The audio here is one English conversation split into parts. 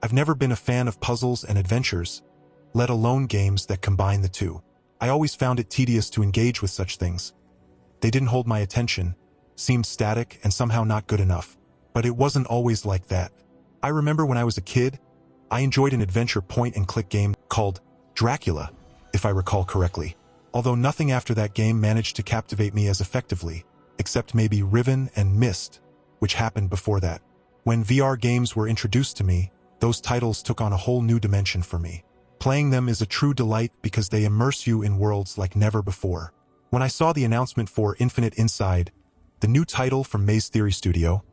I've never been a fan of puzzles and adventures, let alone games that combine the two. I always found it tedious to engage with such things. They didn't hold my attention, seemed static and somehow not good enough. But it wasn't always like that. I remember when I was a kid, I enjoyed an adventure point-and-click game called Dracula, if I recall correctly. Although nothing after that game managed to captivate me as effectively, except maybe Riven and Myst, which happened before that. When VR games were introduced to me, those titles took on a whole new dimension for me. Playing them is a true delight because they immerse you in worlds like never before. When I saw the announcement for Infinite Inside, the new title from Maze Theory Studio,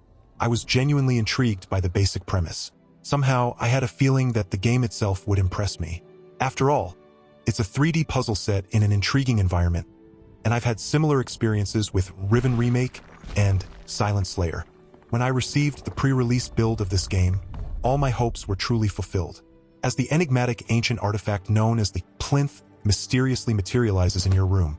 I was genuinely intrigued by the basic premise. Somehow, I had a feeling that the game itself would impress me. After all, it's a 3D puzzle set in an intriguing environment, and I've had similar experiences with Riven Remake and Silent Slayer. When I received the pre-release build of this game, all my hopes were truly fulfilled. As the enigmatic ancient artifact known as the plinth mysteriously materializes in your room,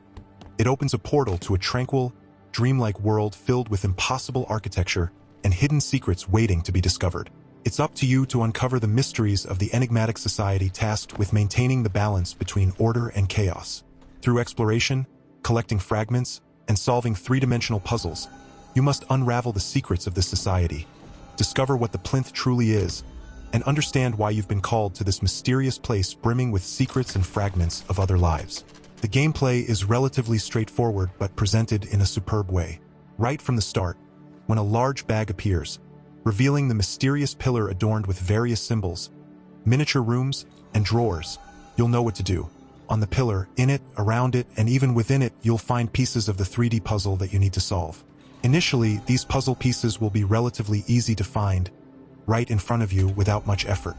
it opens a portal to a tranquil, dreamlike world filled with impossible architecture and hidden secrets waiting to be discovered. It's up to you to uncover the mysteries of the enigmatic society tasked with maintaining the balance between order and chaos. Through exploration, collecting fragments, and solving three-dimensional puzzles, you must unravel the secrets of this society, discover what the plinth truly is, and understand why you've been called to this mysterious place brimming with secrets and fragments of other lives. The gameplay is relatively straightforward but presented in a superb way. Right from the start, when a large bag appears, revealing the mysterious pillar adorned with various symbols, miniature rooms, and drawers, you'll know what to do. On the pillar, in it, around it, and even within it, you'll find pieces of the 3D puzzle that you need to solve. Initially, these puzzle pieces will be relatively easy to find, right in front of you without much effort.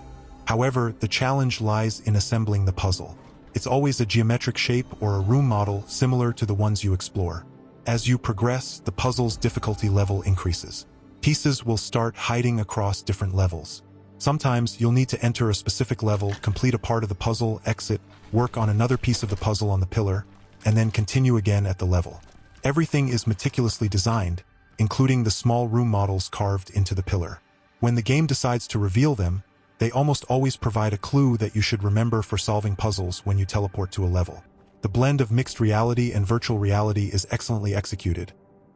However, the challenge lies in assembling the puzzle. It's always a geometric shape or a room model similar to the ones you explore. As you progress, the puzzle's difficulty level increases. Pieces will start hiding across different levels. Sometimes you'll need to enter a specific level, complete a part of the puzzle, exit, work on another piece of the puzzle on the pillar, and then continue again at the level. Everything is meticulously designed, including the small room models carved into the pillar. When the game decides to reveal them, they almost always provide a clue that you should remember for solving puzzles when you teleport to a level. The blend of mixed reality and virtual reality is excellently executed,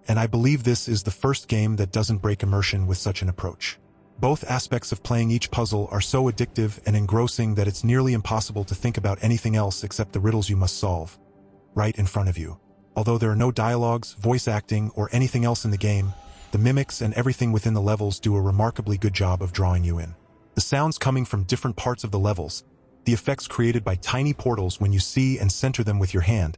and I believe this is the first game that doesn't break immersion with such an approach. Both aspects of playing each puzzle are so addictive and engrossing that it's nearly impossible to think about anything else except the riddles you must solve, right in front of you. Although there are no dialogues, voice acting, or anything else in the game, the mimics and everything within the levels do a remarkably good job of drawing you in. The sounds coming from different parts of the levels, the effects created by tiny portals when you see and center them with your hand,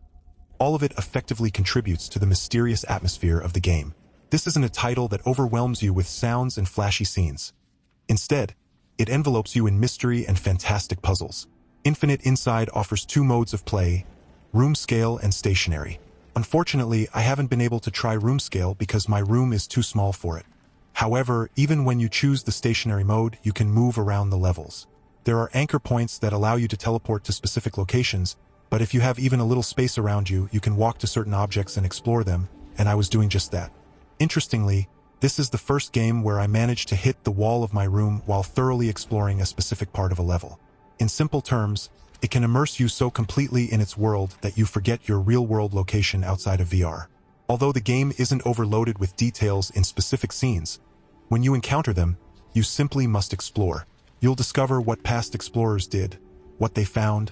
all of it effectively contributes to the mysterious atmosphere of the game. This isn't a title that overwhelms you with sounds and flashy scenes. Instead, it envelopes you in mystery and fantastic puzzles. Infinite Inside offers two modes of play, room scale and stationary. Unfortunately, I haven't been able to try room scale because my room is too small for it. However, even when you choose the stationary mode, you can move around the levels. There are anchor points that allow you to teleport to specific locations, but if you have even a little space around you, you can walk to certain objects and explore them, and I was doing just that. Interestingly, this is the first game where I managed to hit the wall of my room while thoroughly exploring a specific part of a level. In simple terms, it can immerse you so completely in its world that you forget your real-world location outside of VR. Although the game isn't overloaded with details in specific scenes, when you encounter them, you simply must explore. You'll discover what past explorers did, what they found,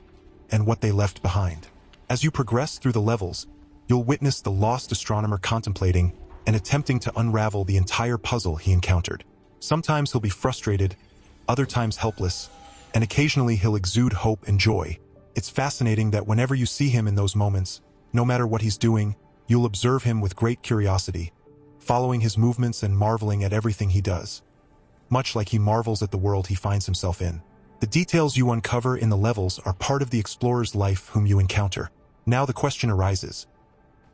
and what they left behind. As you progress through the levels, you'll witness the lost astronomer contemplating and attempting to unravel the entire puzzle he encountered. Sometimes he'll be frustrated, other times helpless, and occasionally he'll exude hope and joy. It's fascinating that whenever you see him in those moments, no matter what he's doing, you'll observe him with great curiosity, following his movements and marveling at everything he does, much like he marvels at the world he finds himself in. The details you uncover in the levels are part of the explorer's life whom you encounter. Now the question arises,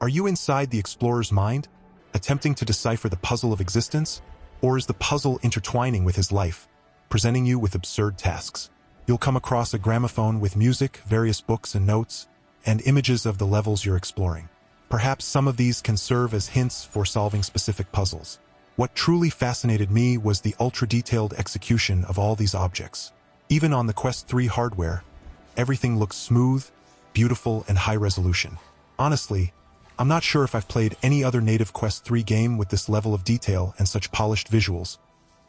are you inside the explorer's mind, attempting to decipher the puzzle of existence, or is the puzzle intertwining with his life, presenting you with absurd tasks? You'll come across a gramophone with music, various books and notes, and images of the levels you're exploring. Perhaps some of these can serve as hints for solving specific puzzles. What truly fascinated me was the ultra-detailed execution of all these objects. Even on the Quest 3 hardware, everything looks smooth, beautiful, and high resolution. Honestly, I'm not sure if I've played any other native Quest 3 game with this level of detail and such polished visuals,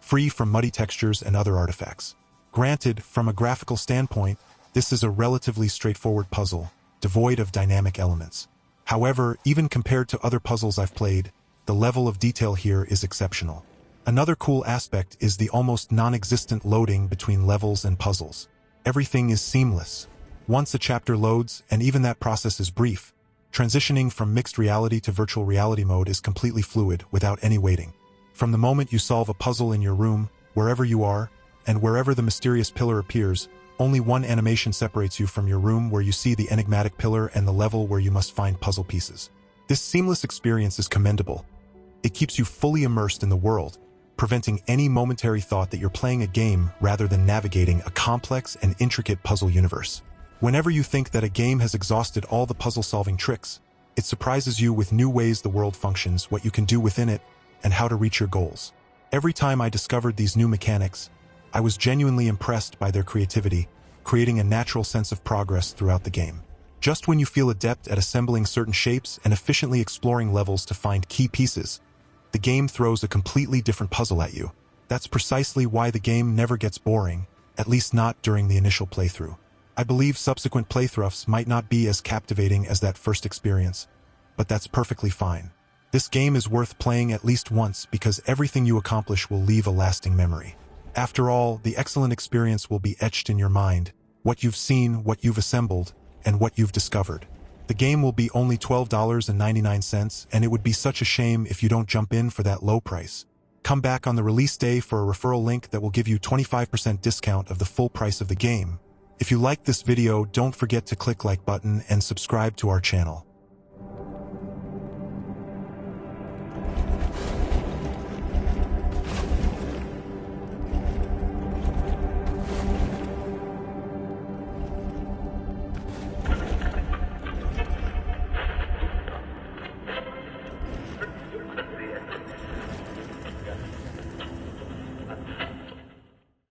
free from muddy textures and other artifacts. Granted, from a graphical standpoint, this is a relatively straightforward puzzle, devoid of dynamic elements. However, even compared to other puzzles I've played, the level of detail here is exceptional. Another cool aspect is the almost non-existent loading between levels and puzzles. Everything is seamless. Once a chapter loads, and even that process is brief, transitioning from mixed reality to virtual reality mode is completely fluid, without any waiting. From the moment you solve a puzzle in your room, wherever you are, and wherever the mysterious pillar appears, only one animation separates you from your room where you see the enigmatic pillar and the level where you must find puzzle pieces. This seamless experience is commendable. It keeps you fully immersed in the world, preventing any momentary thought that you're playing a game rather than navigating a complex and intricate puzzle universe. Whenever you think that a game has exhausted all the puzzle-solving tricks, it surprises you with new ways the world functions, what you can do within it, and how to reach your goals. Every time I discovered these new mechanics, I was genuinely impressed by their creativity, creating a natural sense of progress throughout the game. Just when you feel adept at assembling certain shapes and efficiently exploring levels to find key pieces, the game throws a completely different puzzle at you. That's precisely why the game never gets boring, at least not during the initial playthrough. I believe subsequent playthroughs might not be as captivating as that first experience, but that's perfectly fine. This game is worth playing at least once because everything you accomplish will leave a lasting memory. After all, the excellent experience will be etched in your mind, what you've seen, what you've assembled, and what you've discovered. The game will be only $12.99, and it would be such a shame if you don't jump in for that low price. Come back on the release day for a referral link that will give you 25% discount of the full price of the game. If you liked this video, don't forget to click like button and subscribe to our channel.